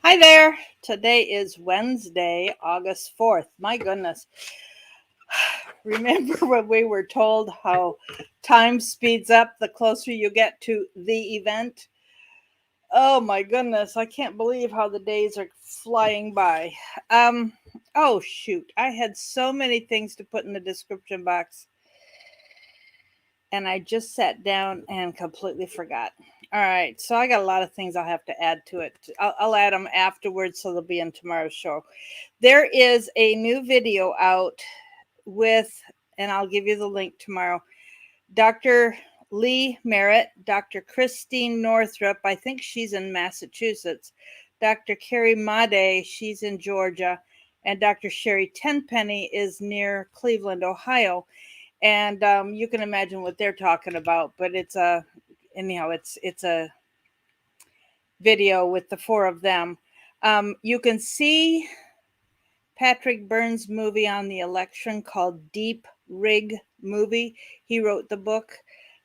Hi there. Today is Wednesday, August 4th. My goodness. Remember when we were told how time speeds up the closer you get to the event? Oh my goodness. I can't believe how the days are flying by. Um, oh shoot. I had so many things to put in the description box and I just sat down and completely forgot. All right, so I got a lot of things I'll have to add to it. I'll add them afterwards, so they'll be in tomorrow's show. There is a new video out with, and I'll give you the link tomorrow, Dr. Lee Merritt, Dr. Christine Northrup, I think she's in Massachusetts, Dr. Carrie Made, she's in Georgia, and Dr. Sherry Tenpenny is near Cleveland, Ohio. And you can imagine what they're talking about, but it's a video with the four of them. You can see Patrick Byrne's movie on the election called Deep Rig Movie. He wrote the book,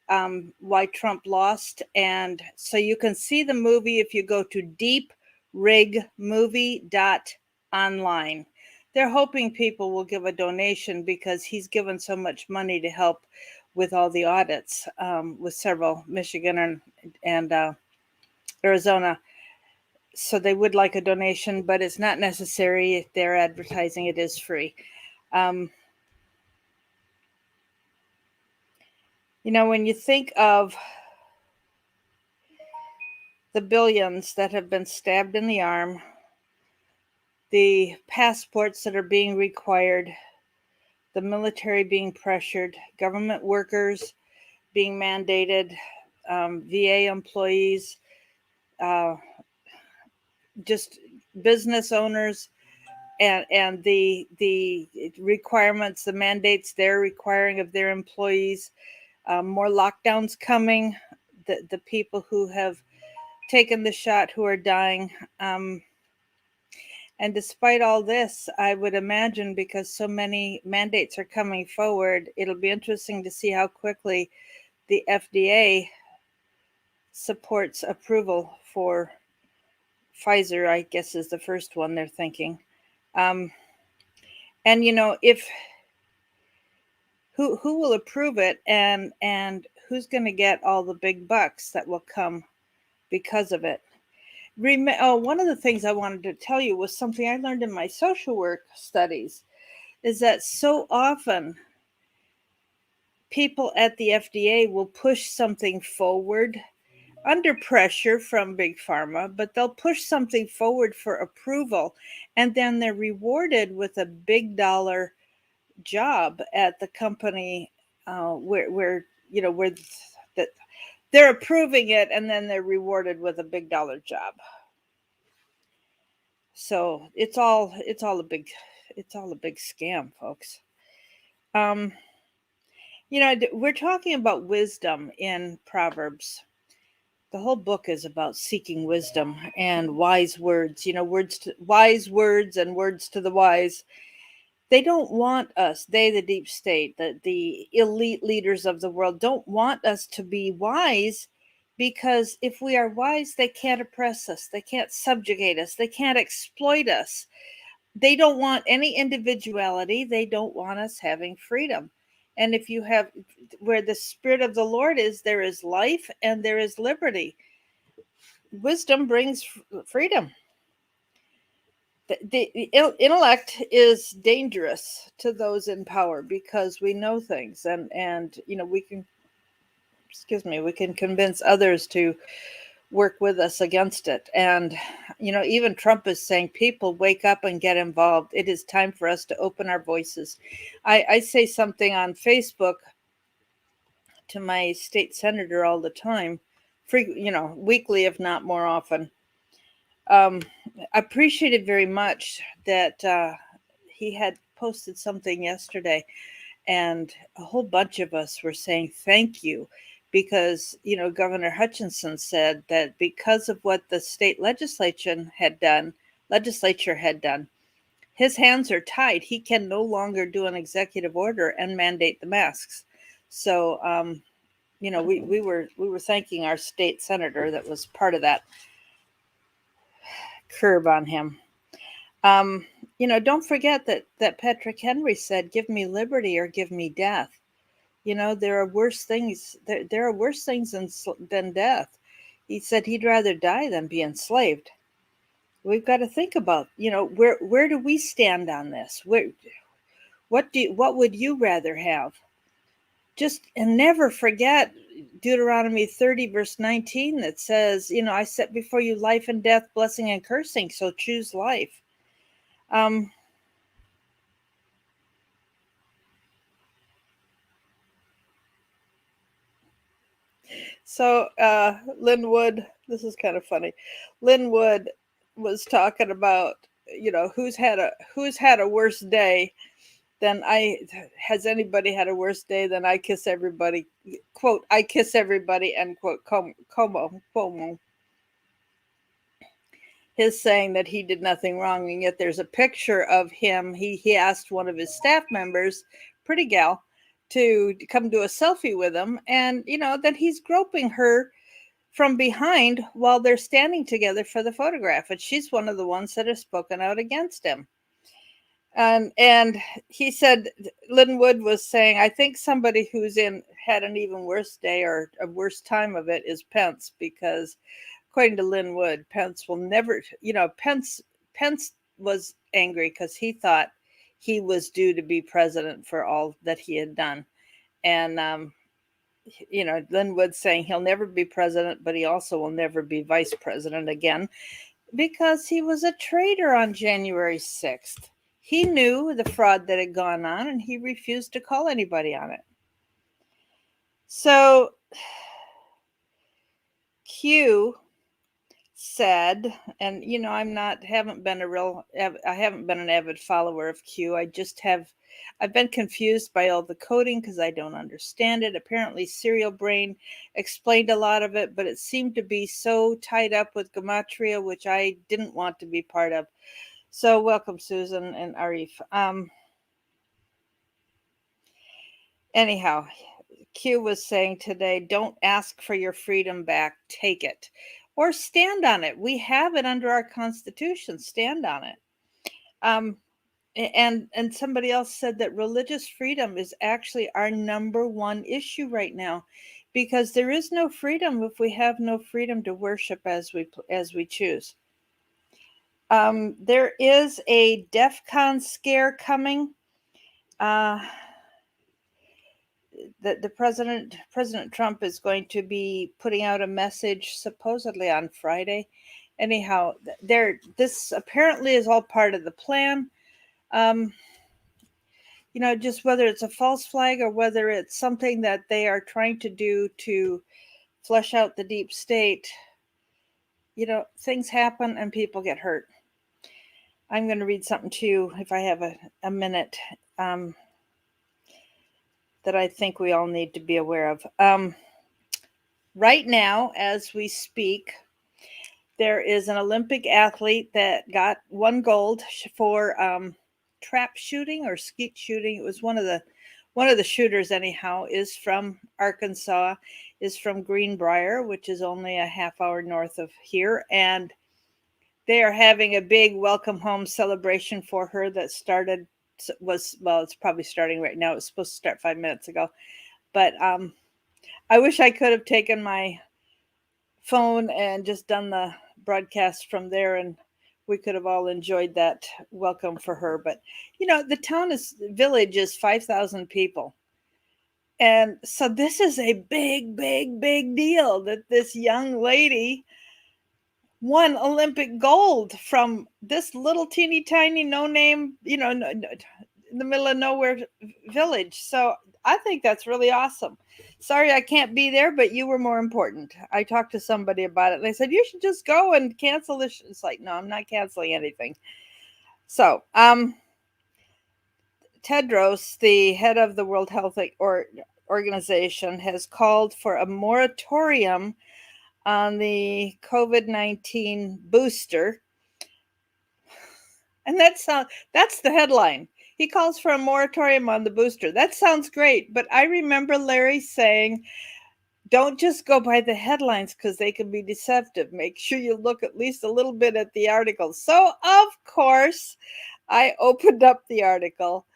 Why Trump Lost. And so you can see the movie if you go to deeprigmovie.online. They're hoping people will give a donation because he's given so much money to help with all the audits with several Michigan and Arizona. So they would like a donation, but it's not necessary. If they're advertising, it is free. Um, when you think of the billions that have been stabbed in the arm, the passports that are being required, the military being pressured, government workers being mandated, VA employees, just business owners, and the requirements, the mandates they're requiring of their employees, more lockdowns coming, the people who have taken the shot who are dying. And despite all this, I would imagine because so many mandates are coming forward, it'll be interesting to see how quickly the FDA supports approval for Pfizer, I guess is the first one they're thinking. And if who will approve it and who's going to get all the big bucks that will come because of it. One of the things I wanted to tell you was something I learned in my social work studies, is that so often people at the FDA will push something forward under pressure from big pharma, but they'll push something forward for approval, and then they're rewarded with a big dollar job at the company where that they're approving it, and then they're rewarded with a big dollar job. So it's all a big scam, folks. We're talking about wisdom in Proverbs. The whole book is about seeking wisdom and wise words. Wise words and words to the wise. They don't want us, the deep state, the elite leaders of the world don't want us to be wise, because if we are wise, they can't oppress us, they can't subjugate us, they can't exploit us. They don't want any individuality, they don't want us having freedom. And if you have, where the Spirit of the Lord is, there is life and there is liberty. Wisdom brings freedom. The intellect is dangerous to those in power because we know things, and we can convince others to work with us against it. And even Trump is saying, people, wake up and get involved. It is time for us to open our voices. I say something on Facebook to my state senator all the time, weekly, if not more often. I appreciated very much that he had posted something yesterday, and a whole bunch of us were saying thank you, because Governor Hutchinson said that because of what the state legislature had done, his hands are tied. He can no longer do an executive order and mandate the masks. So we were thanking our state senator that was part of that curb on him. Um, don't forget that Patrick Henry said, "Give me liberty or give me death." There are worse things. There are worse things than death. He said he'd rather die than be enslaved. We've got to think about, where do we stand on this? What would you rather have? Just and never forget Deuteronomy 30 verse 19 that says, I set before you life and death, blessing and cursing, so choose life. Um, So Lynn Wood, this is kind of funny. Lynn Wood was talking about, who's had a worse day than I has anybody had a worse day than I kiss everybody, quote, I kiss everybody, end quote, Como. His saying that he did nothing wrong, and yet there's a picture of him. He asked one of his staff members, pretty gal, to come do a selfie with him, and that he's groping her from behind while they're standing together for the photograph. And she's one of the ones that has spoken out against him. And he said, Linwood was saying, I think somebody who's had an even worse day or a worse time of it is Pence, because according to Linwood, Pence will never, Pence was angry because he thought he was due to be president for all that he had done. And Linwood saying he'll never be president, but he also will never be vice president again because he was a traitor on January 6th. He knew the fraud that had gone on and he refused to call anybody on it. So Q said, and I haven't been an avid follower of Q. I've been confused by all the coding because I don't understand it. Apparently Serial Brain explained a lot of it, but it seemed to be so tied up with gematria, which I didn't want to be part of. So welcome, Susan and Arif. Anyhow, Q was saying today, don't ask for your freedom back, take it. Or stand on it. We have it under our Constitution. Stand on it. And somebody else said that religious freedom is actually our number one issue right now, because there is no freedom if we have no freedom to worship as we choose. There is a DEF CON scare coming. The President Trump is going to be putting out a message supposedly on Friday. Anyhow, this apparently is all part of the plan. Just whether it's a false flag or whether it's something that they are trying to do to flush out the deep state, things happen and people get hurt. I'm going to read something to you if I have a minute. That I think we all need to be aware of. Right now, as we speak, there is an Olympic athlete that got one gold for trap shooting or skeet shooting. It was one of the shooters, anyhow, is from Arkansas, is from Greenbrier, which is only a half hour north of here, and they are having a big welcome home celebration for her that it's probably starting right now. It was supposed to start 5 minutes ago, but I wish I could have taken my phone and just done the broadcast from there, and we could have all enjoyed that welcome for her. But the village is 5,000 people, and so this is a big deal that this young lady won Olympic gold from this little teeny tiny no name, in the middle of nowhere village. So I think that's really awesome. Sorry I can't be there, but you were more important. I talked to somebody about it and they said, you should just go and cancel this. It's like, no, I'm not canceling anything. So, Tedros, the head of the World Health Organization, has called for a moratorium on the COVID-19 booster. And that's the headline. He calls for a moratorium on the booster. That sounds great, but I remember Larry saying Don't just go by the headlines because they can be deceptive. Make sure you look at least a little bit at the article. So, of course, I opened up the article.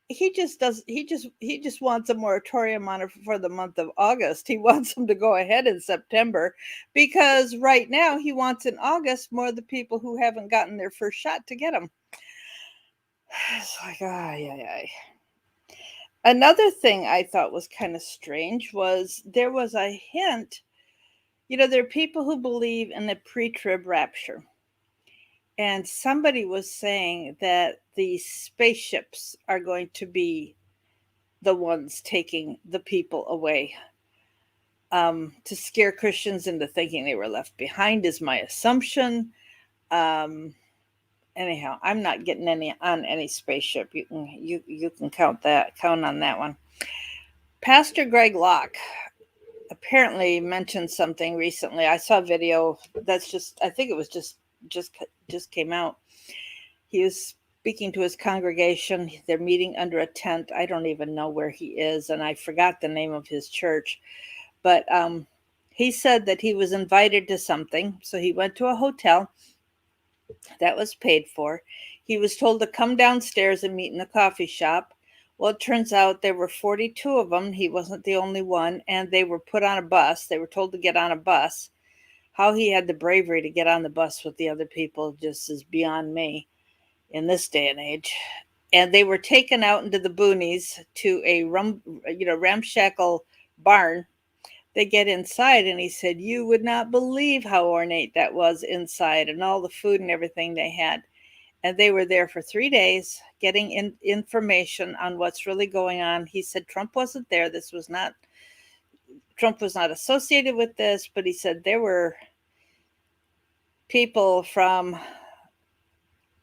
He just wants a moratorium on it for the month of August. He wants them to go ahead in September because right now he wants in August more of the people who haven't gotten their first shot to get them. It's like, ay, ay, ay. Another thing I thought was kind of strange was there was a hint. There are people who believe in the pre-trib rapture. And somebody was saying that the spaceships are going to be the ones taking the people away. To scare Christians into thinking they were left behind is my assumption. Anyhow, I'm not getting on any spaceship. You can count on that one. Pastor Greg Locke apparently mentioned something recently. I saw a video I think it was just came out. He was speaking to his congregation. They're meeting under a tent. I don't even know where he is, and I forgot the name of his church. But he said that he was invited to something. So he went to a hotel that was paid for. He was told to come downstairs and meet in the coffee shop. Well, it turns out there were 42 of them. He wasn't the only one. And they were put on a bus. They were told to get on a bus. How he had the bravery to get on the bus with the other people just is beyond me in this day and age. And they were taken out into the boonies to a ramshackle barn. They get inside, and he said, you would not believe how ornate that was inside, and all the food and everything they had. And they were there for 3 days getting information on what's really going on. He said Trump wasn't there. Trump was not associated with this, but he said there were people from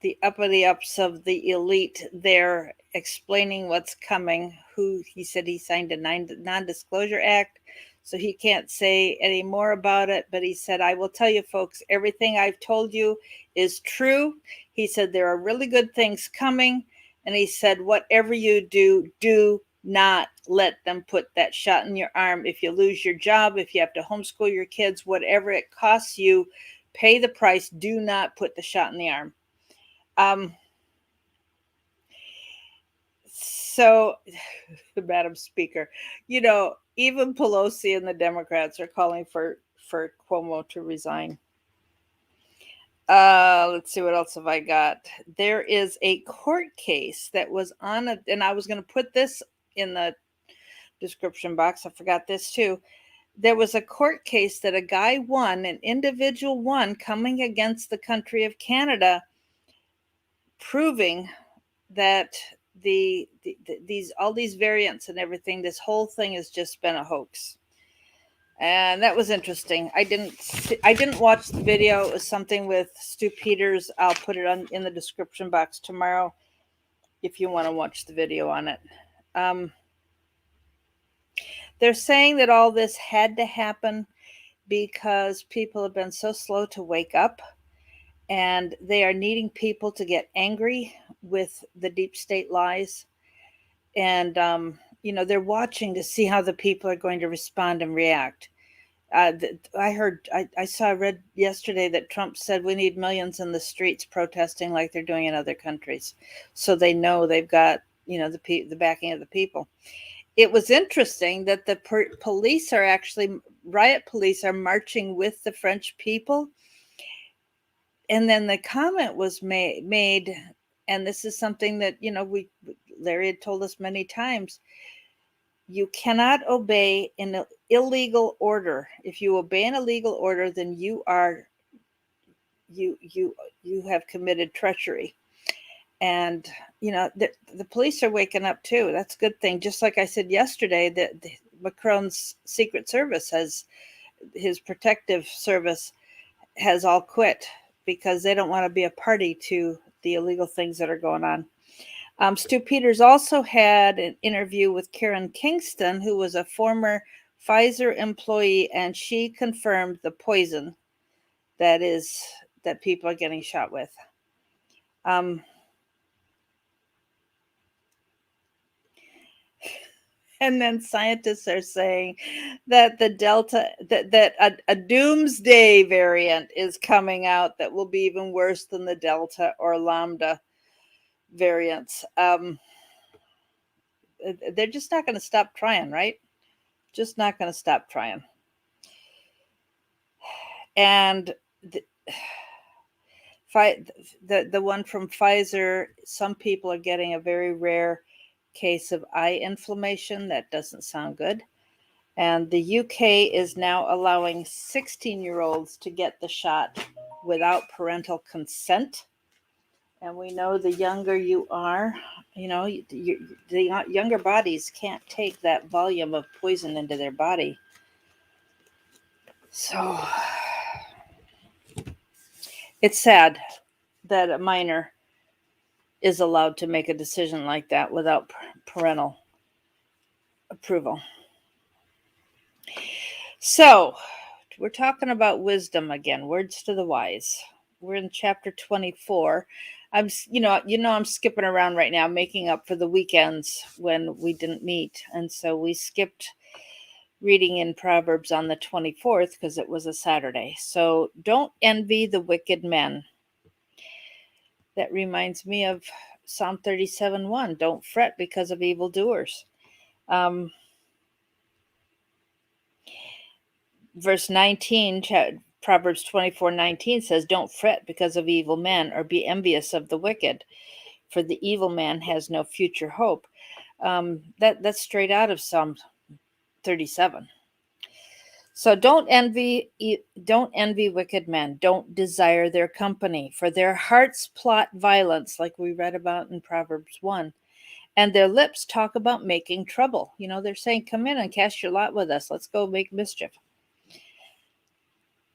the uppity ups of the elite there explaining what's coming, who he said he signed a non-disclosure act, so he can't say any more about it. But he said, I will tell you folks, everything I've told you is true. He said there are really good things coming. And he said, whatever you do, do not let them put that shot in your arm. If you lose your job, if you have to homeschool your kids, whatever it costs you, pay the price. Do not put the shot in the arm. So, Madam Speaker, even Pelosi and the Democrats are calling for Cuomo to resign. Let's see, what else have I got? There is a court case that was on it, and I was going to put this in the description box. I forgot this too. There was a court case that a guy won, an individual won, coming against the country of Canada, proving that all these variants and everything, this whole thing has just been a hoax. And that was interesting. I didn't watch the video. It was something with Stu Peters. I'll put it in the description box tomorrow if you want to watch the video on it. They're saying that all this had to happen because people have been so slow to wake up, and they are needing people to get angry with the deep state lies. And, they're watching to see how the people are going to respond and react. I read yesterday that Trump said we need millions in the streets protesting like they're doing in other countries. So they know they've got, the backing of the people. It was interesting that the riot police are marching with the French people. And then the comment was made, and this is something that, Larry had told us many times. You cannot obey an illegal order. If you obey an illegal order, then you have committed treachery. And the police are waking up too. That's a good thing. Just like I said yesterday, that Macron's Secret Service his protective service has all quit because they don't want to be a party to the illegal things that are going on. Stu Peters also had an interview with Karen Kingston, who was a former Pfizer employee, and she confirmed the poison that people are getting shot with. And then scientists are saying that the Delta, that a doomsday variant is coming out that will be even worse than the Delta or Lambda variants. They're just not going to stop trying, right? Just not going to stop trying. And the one from Pfizer, some people are getting a very rare case of eye inflammation. That doesn't sound good. And the UK is now allowing 16-year-olds to get the shot without parental consent. And we know the younger you are, the younger bodies can't take that volume of poison into their body. So it's sad that a minor is allowed to make a decision like that without parental approval. So we're talking about wisdom again, words to the wise. We're in chapter 24. I'm skipping around right now, making up for the weekends when we didn't meet. And so we skipped reading in Proverbs on the 24th because it was a Saturday. So don't envy the wicked men. That reminds me of Psalm 37:1. Don't fret because of evildoers. Verse 19, Proverbs 24:19 says, don't fret because of evil men or be envious of the wicked, for the evil man has no future hope. That's straight out of Psalm 37. So don't envy wicked men. Don't desire their company, for their hearts plot violence, like we read about in Proverbs 1. And their lips talk about making trouble. They're saying, come in and cast your lot with us. Let's go make mischief.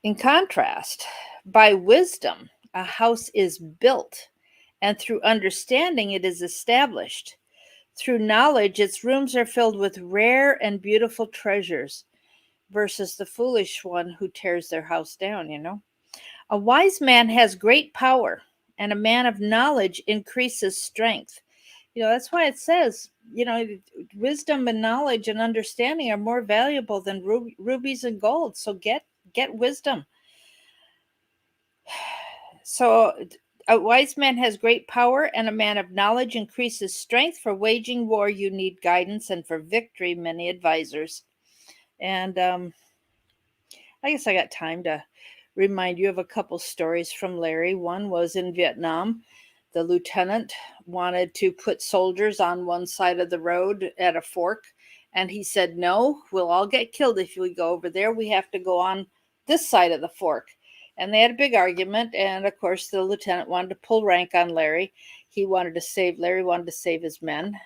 In contrast, by wisdom, a house is built, and through understanding, it is established. Through knowledge, its rooms are filled with rare and beautiful treasures, versus the foolish one who tears their house down. A wise man has great power, and a man of knowledge increases strength. That's why it says, wisdom and knowledge and understanding are more valuable than rubies and gold. So get wisdom. So a wise man has great power, and a man of knowledge increases strength. For waging war, you need guidance, and for victory, many advisors. And I guess I got time to remind you of a couple stories from Larry. One was in Vietnam. The lieutenant wanted to put soldiers on one side of the road at a fork, and he said, no, we'll all get killed if we go over there. We have to go on this side of the fork. And they had a big argument, and of course the lieutenant wanted to pull rank on Larry. Larry wanted to save his men.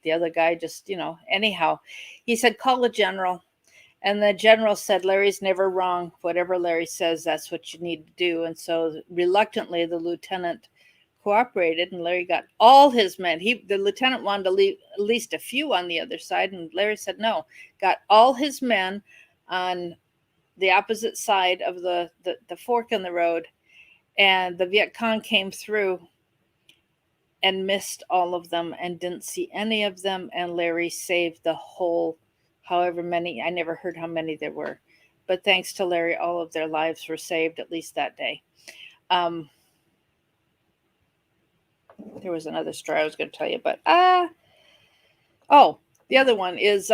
The other guy just, anyhow, he said, call the general. And the general said, Larry's never wrong. Whatever Larry says, that's what you need to do. And so reluctantly, the lieutenant cooperated, and Larry got all his men. The lieutenant wanted to leave at least a few on the other side, and Larry said no. Got all his men on the opposite side of the fork in the road, and the Viet Cong came through and missed all of them and didn't see any of them, and Larry saved the whole, however many, I never heard how many there were, but thanks to Larry, all of their lives were saved, at least that day. There was another story I was going to tell you, but the other one is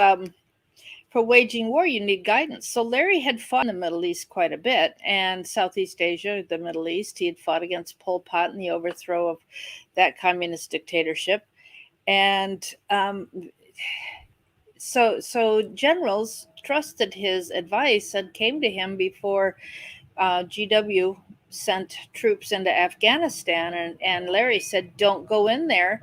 for waging war, you need guidance. So Larry had fought in the Middle East quite a bit, and Southeast Asia, the Middle East. He had fought against Pol Pot and the overthrow of that communist dictatorship. And so generals trusted his advice and came to him before GW sent troops into Afghanistan. And Larry said, don't go in there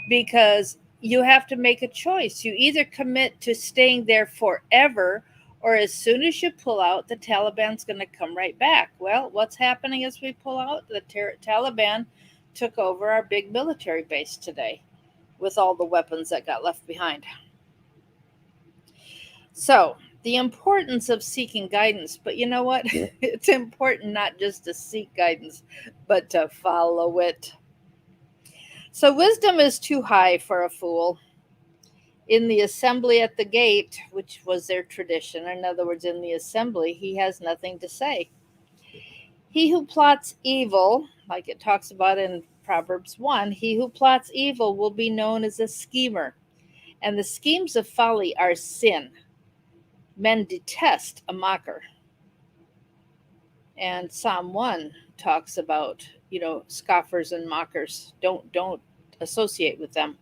because you have to make a choice. You either commit to staying there forever, or as soon as you pull out, the Taliban's going to come right back. Well, what's happening as we pull out? The Taliban took over our big military base today with all the weapons that got left behind. So the importance of seeking guidance, but you know what? It's important not just to seek guidance, but to follow it. So wisdom is too high for a fool, In the assembly at the gate, which was their tradition, in other words, in the assembly, he has nothing to say. He who plots evil, like it talks about in Proverbs 1, he who plots evil will be known as a schemer. And the schemes of folly are sin. Men detest a mocker. And Psalm 1 talks about, scoffers and mockers. Don't associate with them.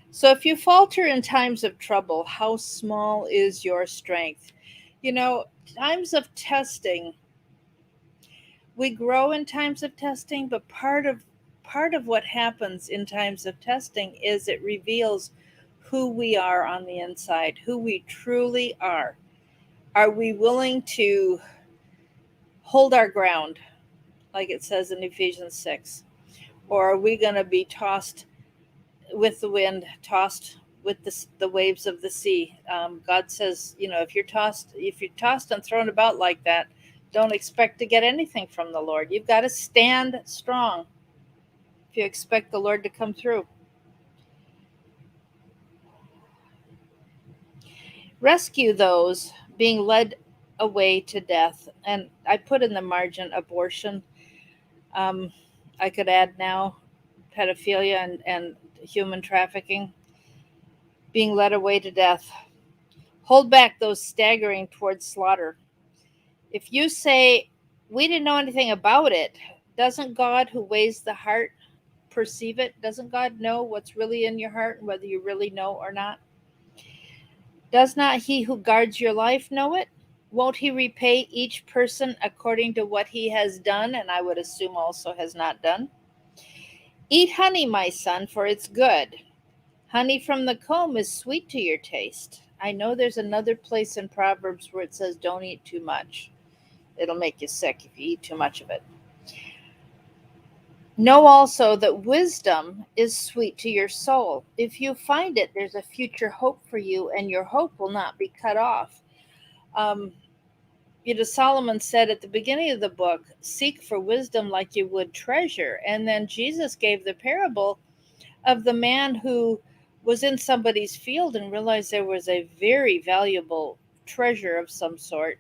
So if you falter in times of trouble, how small is your strength? Times of testing, we grow in times of testing, but part of what happens in times of testing is it reveals who we are on the inside, who we truly are. Are we willing to hold our ground, like it says in Ephesians 6? Or are we going to be tossed with the wind, tossed with the waves of the sea? God says, if you're tossed and thrown about like that, don't expect to get anything from the Lord. You've got to stand strong if you expect the Lord to come through. Rescue those being led away to death. And I put in the margin abortion. I could add now pedophilia and human trafficking, being led away to death. Hold back those staggering towards slaughter. If you say, we didn't know anything about it, doesn't God who weighs the heart perceive it? Doesn't God know what's really in your heart and whether you really know or not? Does not he who guards your life know it? Won't he repay each person according to what he has done, and I would assume also has not done? Eat honey, my son, for it's good. Honey from the comb is sweet to your taste. I know there's another place in Proverbs where it says don't eat too much. It'll make you sick if you eat too much of it. Know also that wisdom is sweet to your soul. If you find it, there's a future hope for you, and your hope will not be cut off. Solomon said at the beginning of the book, seek for wisdom like you would treasure. And then Jesus gave the parable of the man who was in somebody's field and realized there was a very valuable treasure of some sort.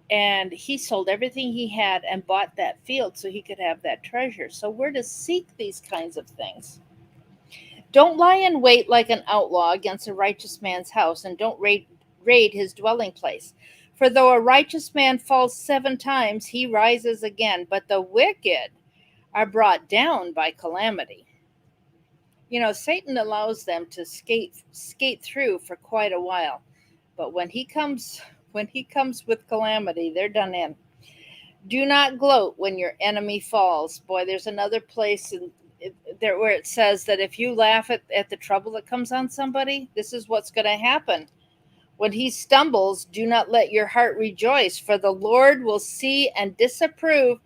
And he sold everything he had and bought that field so he could have that treasure. So we're to seek these kinds of things. Don't lie in wait like an outlaw against a righteous man's house, and don't raid his dwelling place. For though a righteous man falls 7 times, he rises again, but the wicked are brought down by calamity. Satan allows them to skate through for quite a while, but when he comes with calamity, they're done in. Do not gloat when your enemy falls. Boy, there's another place there where it says that if you laugh at the trouble that comes on somebody, this is what's going to happen. When he stumbles, do not let your heart rejoice, for the Lord will see and disapprove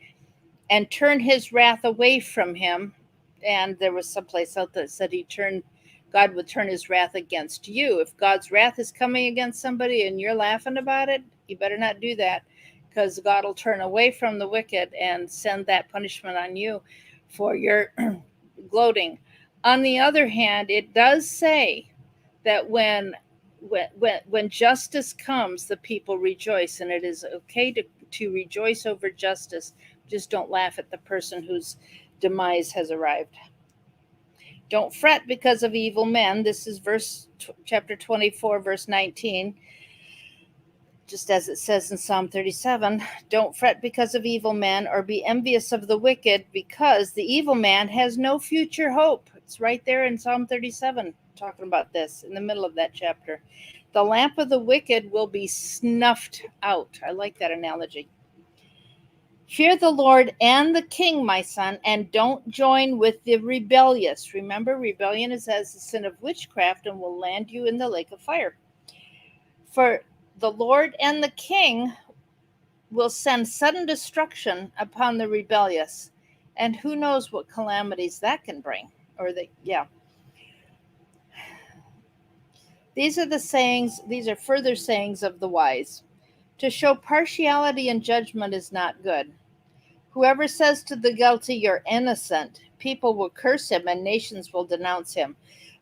and turn his wrath away from him. And there was some place out that said God would turn his wrath against you. If God's wrath is coming against somebody and you're laughing about it, you better not do that, because God will turn away from the wicked and send that punishment on you for your gloating. On the other hand, it does say that when justice comes, the people rejoice, and it is okay to rejoice over justice. Just don't laugh at the person whose demise has arrived. Don't fret because of evil men. This is chapter 24, verse 19. Just as it says in Psalm 37, don't fret because of evil men, or be envious of the wicked, because the evil man has no future hope. It's right there in Psalm 37, talking about this in the middle of that chapter. The lamp of the wicked will be snuffed out. I like that analogy. Fear the Lord and the king, my son, and don't join with the rebellious. Remember, rebellion is as the sin of witchcraft and will land you in the lake of fire. For the Lord and the king will send sudden destruction upon the rebellious, and who knows what calamities that can bring. These are further sayings of the wise. To show partiality in judgment is not good. Whoever says to the guilty, you're innocent, people will curse him and nations will denounce him.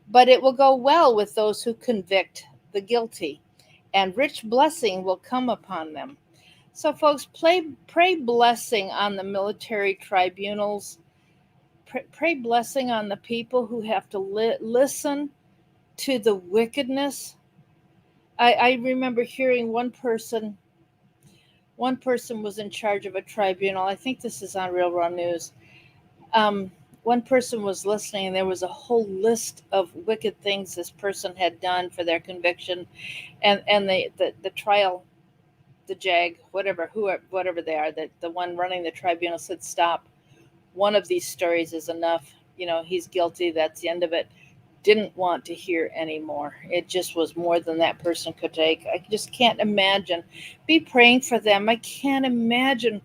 but it will go well with those who convict the guilty, and rich blessing will come upon them. So, folks, pray blessing on the military tribunals. Pray blessing on the people who have to listen to the wickedness. I remember hearing one person was in charge of a tribunal. I think this is on Real Raw News. Um, One person was listening, and there was a whole list of wicked things this person had done for their conviction, and the trial, the JAG, whatever they are, the one running the tribunal said, "Stop. One of these stories is enough. He's guilty. That's the end of it." Didn't want to hear anymore. It just was more than that person could take. I just can't imagine. Be praying for them. I can't imagine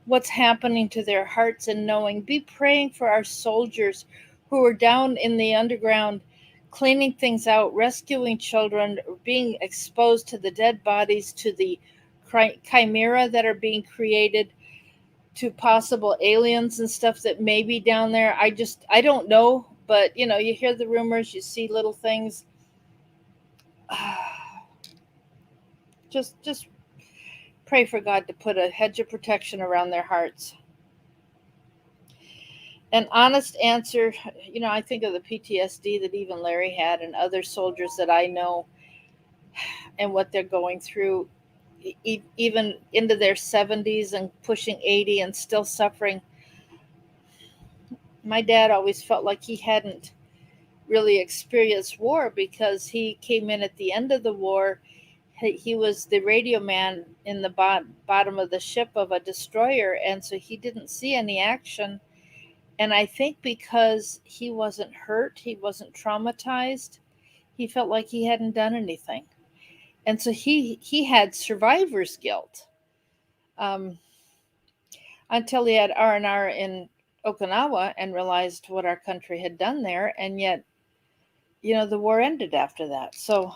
what's happening to their hearts and knowing. Be praying for our soldiers who are down in the underground cleaning things out, rescuing children, being exposed to the dead bodies, to the chimera that are being created, to possible aliens and stuff that may be down there. I don't know, but you hear the rumors, you see little things. Just pray for God to put a hedge of protection around their hearts. An honest answer, I think of the PTSD that even Larry had and other soldiers that I know, and what they're going through, even into their 70s and pushing 80 and still suffering. My dad always felt like he hadn't really experienced war because he came in at the end of the war. He was the radio man in the bottom of the ship of a destroyer, and so he didn't see any action. And I think because he wasn't hurt, he wasn't traumatized, he felt like he hadn't done anything. And so he had survivor's guilt, um, until he had R&R in Okinawa and realized what our country had done there. And yet, the war ended after that. So,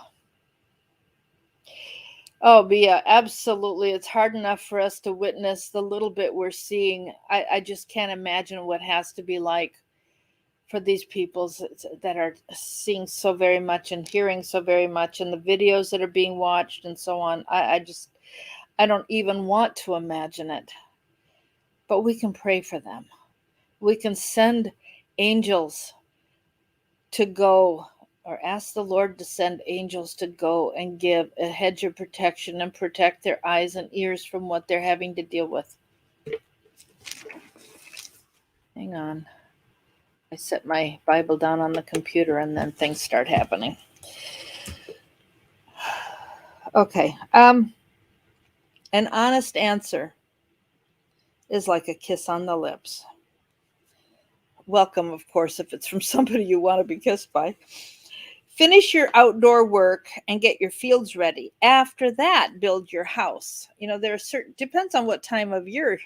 absolutely. It's hard enough for us to witness the little bit we're seeing. I just can't imagine what has to be like for these people that are seeing so very much and hearing so very much, and the videos that are being watched and so on. I don't even want to imagine it. But we can pray for them. We can send angels to go, or ask the Lord to send angels to go and give a hedge of protection and protect their eyes and ears from what they're having to deal with. Hang on. I set my Bible down on the computer and then things start happening. Okay. An honest answer is like a kiss on the lips. Welcome, of course, if it's from somebody you want to be kissed by. Finish your outdoor work and get your fields ready. After that, build your house. There are depends on what time of year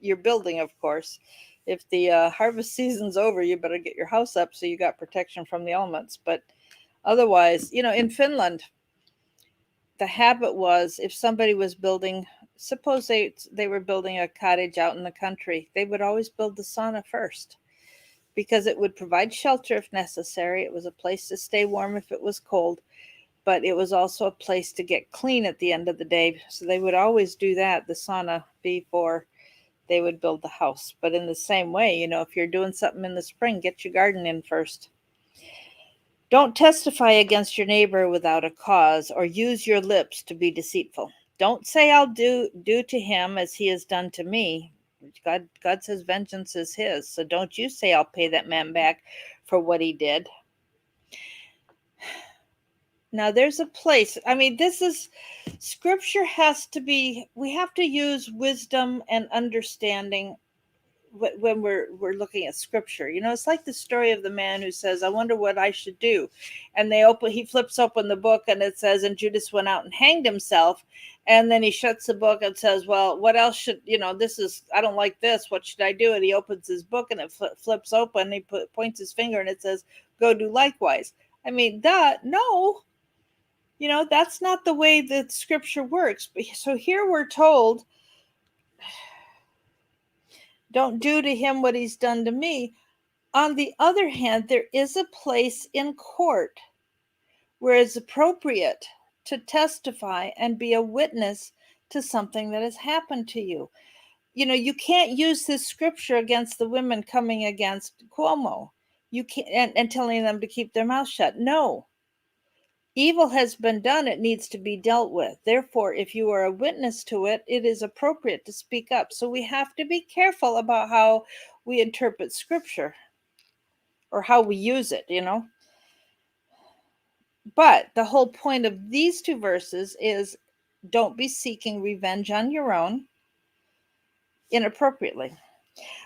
you're building, of course. If the harvest season's over, you better get your house up so you got protection from the elements. But otherwise, in Finland, the habit was, if somebody was building, suppose they were building a cottage out in the country, they would always build the sauna first, because it would provide shelter if necessary. It was a place to stay warm if it was cold, but it was also a place to get clean at the end of the day. So they would always do that, the sauna, before they would build the house. But in the same way, if you're doing something in the spring, get your garden in first. Don't testify against your neighbor without a cause, or use your lips to be deceitful. Don't say, I'll do to him as he has done to me. God says vengeance is his. So don't you say, I'll pay that man back for what he did. Now there's a place. This is, scripture has to be, we have to use wisdom and understanding when we're looking at scripture. It's like the story of the man who says, I wonder what I should do. And he flips open the book and it says, and Judas went out and hanged himself. And then he shuts the book and says, well, what else should, I don't like this. What should I do? And he opens his book and it flips open. And he points his finger and it says, go do likewise. No, that's not the way that scripture works. So here we're told, don't do to him what he's done to me. On the other hand, there is a place in court where it's appropriate to testify and be a witness to something that has happened to you. You know, you can't use this scripture against the women coming against Cuomo. You can't, and telling them to keep their mouth shut. No, evil has been done. It needs to be dealt with. Therefore, if you are a witness to it, it is appropriate to speak up. So we have to be careful about how we interpret scripture or how we use it, you know. But the whole point of these two verses is don't be seeking revenge on your own inappropriately.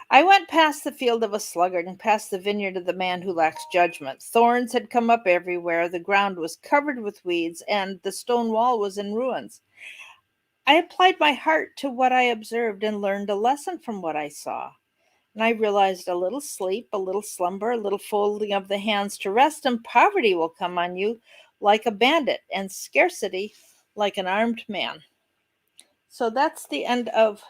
I went past the field of a sluggard and past the vineyard of the man who lacks judgment. Thorns had come up everywhere. The ground was covered with weeds, and the stone wall was in ruins. I applied my heart to what I observed and learned a lesson from what I saw. And I realized a little sleep, a little slumber, a little folding of the hands to rest, and poverty will come on you like a bandit, and scarcity like an armed man. So that's the end of.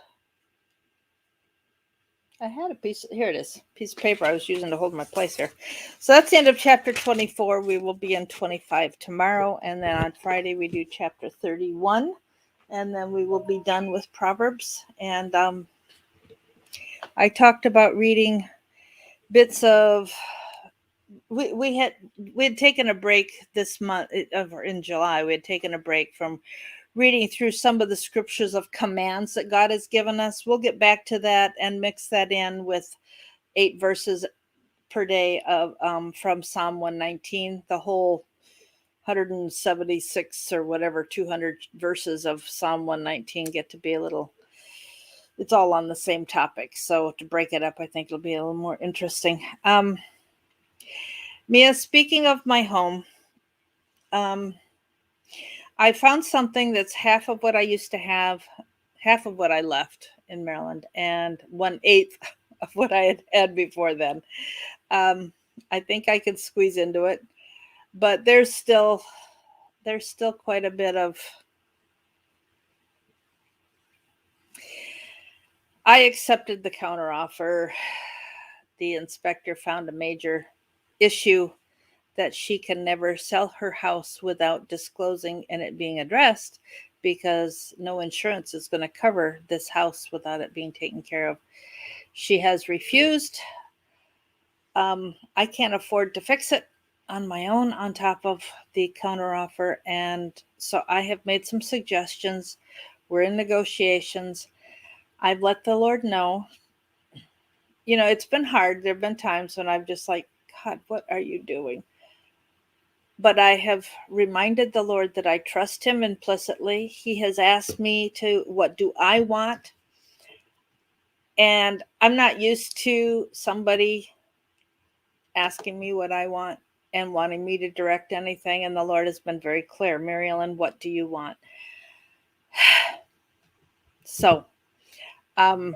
I had a piece, here it is, piece of paper I was using to hold my place here. So that's the end of chapter 24. We will be in 25 tomorrow. And then on Friday, we do chapter 31. And then we will be done with Proverbs. And I talked about reading bits of, we had taken a break this month, in July. We had taken a break from reading through some of the scriptures of commands that God has given us. We'll get back to that and mix that in with 8 verses per day of from Psalm 119, the whole 176 or whatever 200 verses of Psalm 119 get to be a little, it's all on the same topic. So to break it up, I think it'll be a little more interesting. Mia, speaking of my home, I found something that's half of what I used to have, half of what I left in Maryland, and 1/8 of what I had had before then. I think I could squeeze into it, but there's still quite a bit of. I accepted the counteroffer. The inspector found a major issue that she can never sell her house without disclosing and it being addressed, because no insurance is going to cover this house without it being taken care of. She has refused. I can't afford to fix it on my own on top of the counteroffer. And so I have made some suggestions. We're in negotiations. I've let the Lord know. You know, it's been hard. There have been times when I'm just like, God, what are you doing? But I have reminded the Lord that I trust him implicitly. He has asked me to, what do I want? And I'm not used to somebody asking me what I want and wanting me to direct anything. And the Lord has been very clear. Mary Ellen, what do you want? So, I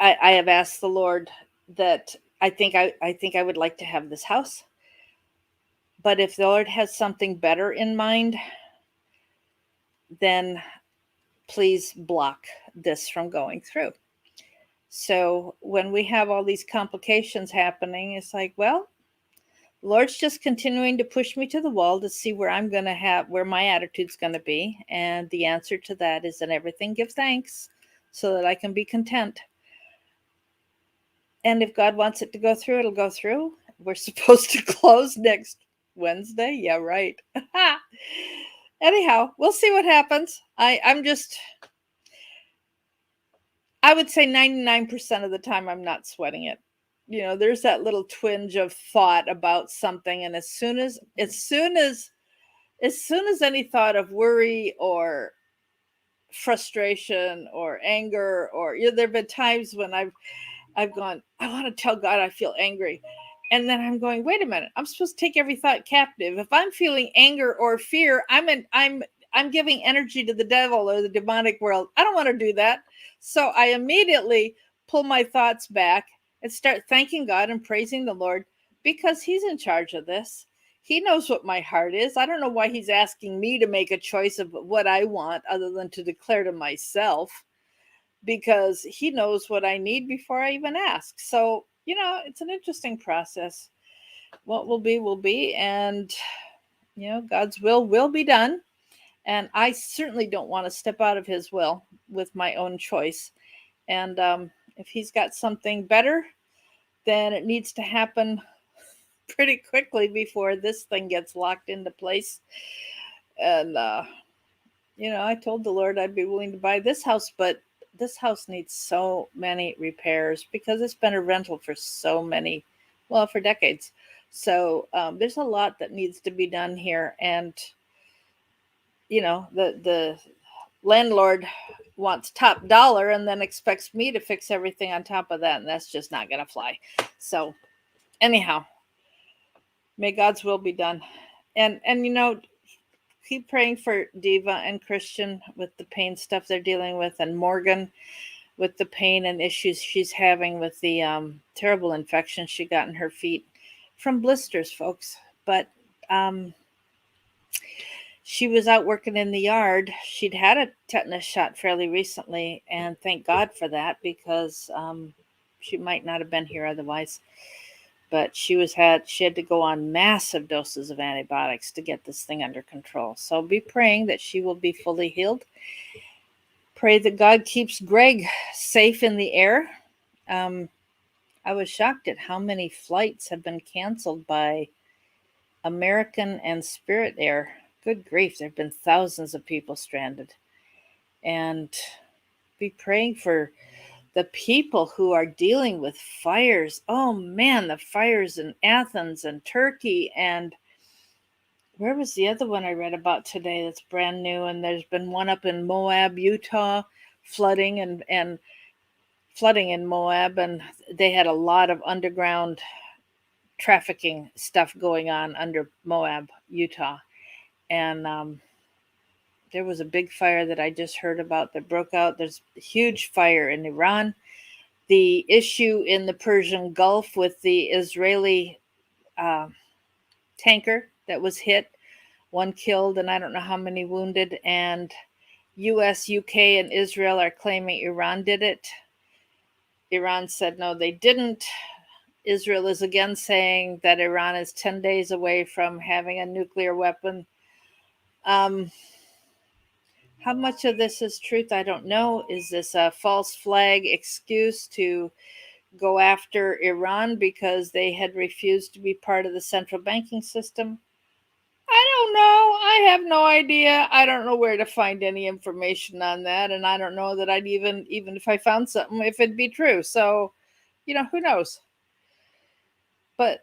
have asked the Lord that I think I would like to have this house. But if the Lord has something better in mind, then please block this from going through. So when we have all these complications happening, it's like, well, the Lord's just continuing to push me to the wall to see where I'm going to have, where my attitude's going to be. And the answer to that is in everything, give thanks so that I can be content. And if God wants it to go through, it'll go through. We're supposed to close next Wednesday. Yeah, right. Anyhow, we'll see what happens. I would say 99% of the time I'm not sweating it. You know, there's that little twinge of thought about something, and as soon as any thought of worry or frustration or anger, or there have been times when I've gone, I want to tell God I feel angry. And then I'm going, wait a minute, I'm supposed to take every thought captive. If I'm feeling anger or fear, I'm giving energy to the devil or the demonic world. I don't want to do that. So I immediately pull my thoughts back and start thanking God and praising the Lord, because he's in charge of this. He knows what my heart is. I don't know why he's asking me to make a choice of what I want other than to declare to myself. because he knows what I need before I even ask. So, it's an interesting process. What will be, will be. And, God's will be done. And I certainly don't want to step out of his will with my own choice. And if he's got something better, then it needs to happen pretty quickly before this thing gets locked into place. And, I told the Lord I'd be willing to buy this house, but this house needs so many repairs because it's been a rental for for decades. So there's a lot that needs to be done here. And, the landlord wants top dollar and then expects me to fix everything on top of that. And that's just not going to fly. So anyhow, may God's will be done. And, keep praying for Diva and Christian with the pain stuff they're dealing with, and Morgan with the pain and issues she's having with the terrible infection she got in her feet from blisters, folks. But she was out working in the yard. She'd had a tetanus shot fairly recently, and thank God for that, because she might not have been here otherwise. But she had to go on massive doses of antibiotics to get this thing under control. So be praying that she will be fully healed. Pray that God keeps Greg safe in the air. I was shocked at how many flights have been canceled by American and Spirit Air. Good grief, there have been thousands of people stranded. And be praying for the people who are dealing with fires. Oh man, the fires in Athens and Turkey, and where was the other one I read about today that's brand new? And there's been one up in Moab, Utah, flooding and flooding in Moab, and they had a lot of underground trafficking stuff going on under Moab, Utah. And there was a big fire that I just heard about that broke out. There's a huge fire in Iran. The issue in the Persian Gulf with the Israeli tanker that was hit, one killed and I don't know how many wounded. And US, UK, and Israel are claiming Iran did it. Iran said no, they didn't. Israel is again saying that Iran is 10 days away from having a nuclear weapon. How much of this is truth? I don't know. Is this a false flag excuse to go after Iran because they had refused to be part of the central banking system? I don't know. I have no idea. I don't know where to find any information on that. And I don't know that I'd even if I found something, if it'd be true. So, who knows? But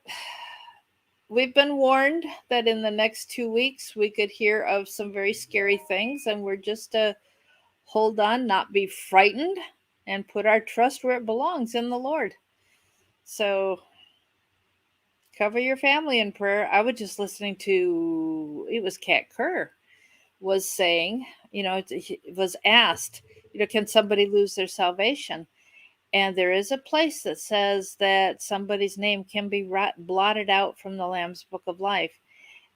we've been warned that in the next 2 weeks, we could hear of some very scary things. And we're just to hold on, not be frightened, and put our trust where it belongs, in the Lord. So cover your family in prayer. I was just listening to, it was Kat Kerr was saying, it was asked, can somebody lose their salvation? And there is a place that says that somebody's name can be blotted out from the Lamb's Book of Life.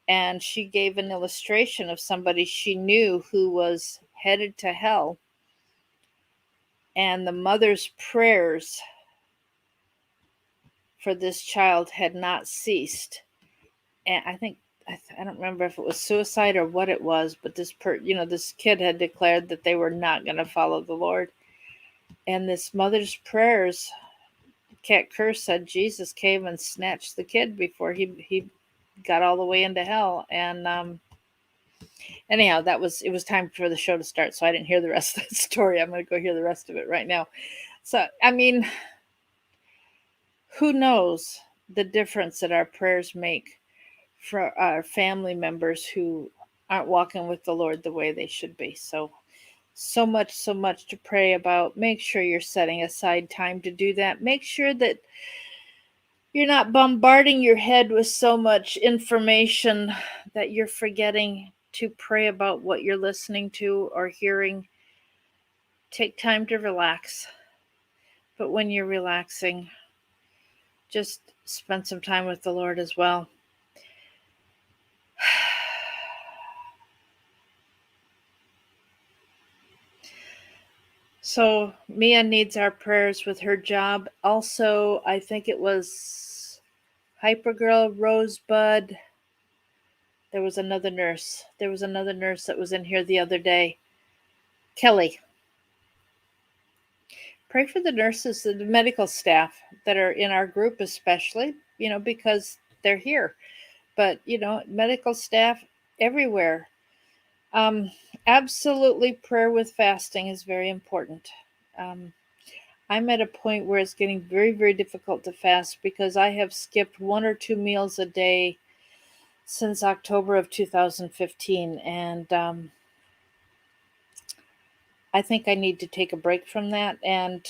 And she gave an illustration of somebody she knew who was headed to hell. And the mother's prayers for this child had not ceased. And I don't remember if it was suicide or what it was, but this kid had declared that they were not going to follow the Lord. And this mother's prayers, Kat Kerr said, Jesus came and snatched the kid before he got all the way into hell. And anyhow, it was time for the show to start, so I didn't hear the rest of the story. I'm going to go hear the rest of it right now. So, I mean, who knows the difference that our prayers make for our family members who aren't walking with the Lord the way they should be. So much to pray about. Make sure you're setting aside time to do that. Make sure that you're not bombarding your head with so much information that you're forgetting to pray about what you're listening to or hearing. Take time to relax. But when you're relaxing, just spend some time with the Lord as well. So Mia needs our prayers with her job. Also, I think it was Hypergirl, Rosebud. There was another nurse. There was another nurse that was in here the other day. Kelly. Pray for the nurses, the medical staff that are in our group, especially, because they're here. But, medical staff everywhere. Um, Absolutely, prayer with fasting is very important. Um, I'm at a point where it's getting very, very difficult to fast because I have skipped 1 or 2 meals a day since October of 2015. And I think I need to take a break from that and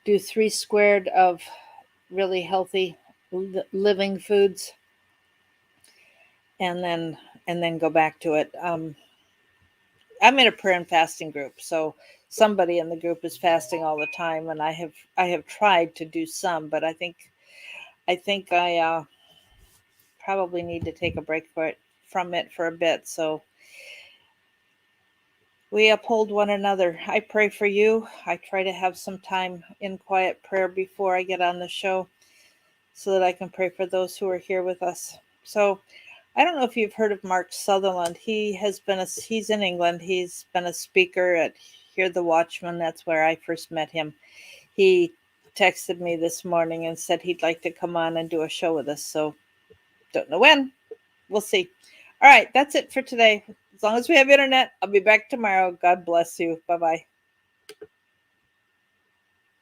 do 3 squared of really healthy living foods and then go back to it. I'm in a prayer and fasting group, so somebody in the group is fasting all the time, and I have tried to do some, but I think I probably need to take a break from it for a bit. So we uphold one another. I pray for you. I try to have some time in quiet prayer before I get on the show so that I can pray for those who are here with us. So I don't know if you've heard of Mark Sutherland. He's in England. He's been a speaker at Hear the Watchman. That's where I first met him. He texted me this morning and said he'd like to come on and do a show with us. So don't know when. We'll see. All right, that's it for today. As long as we have internet, I'll be back tomorrow. God bless you. Bye-bye.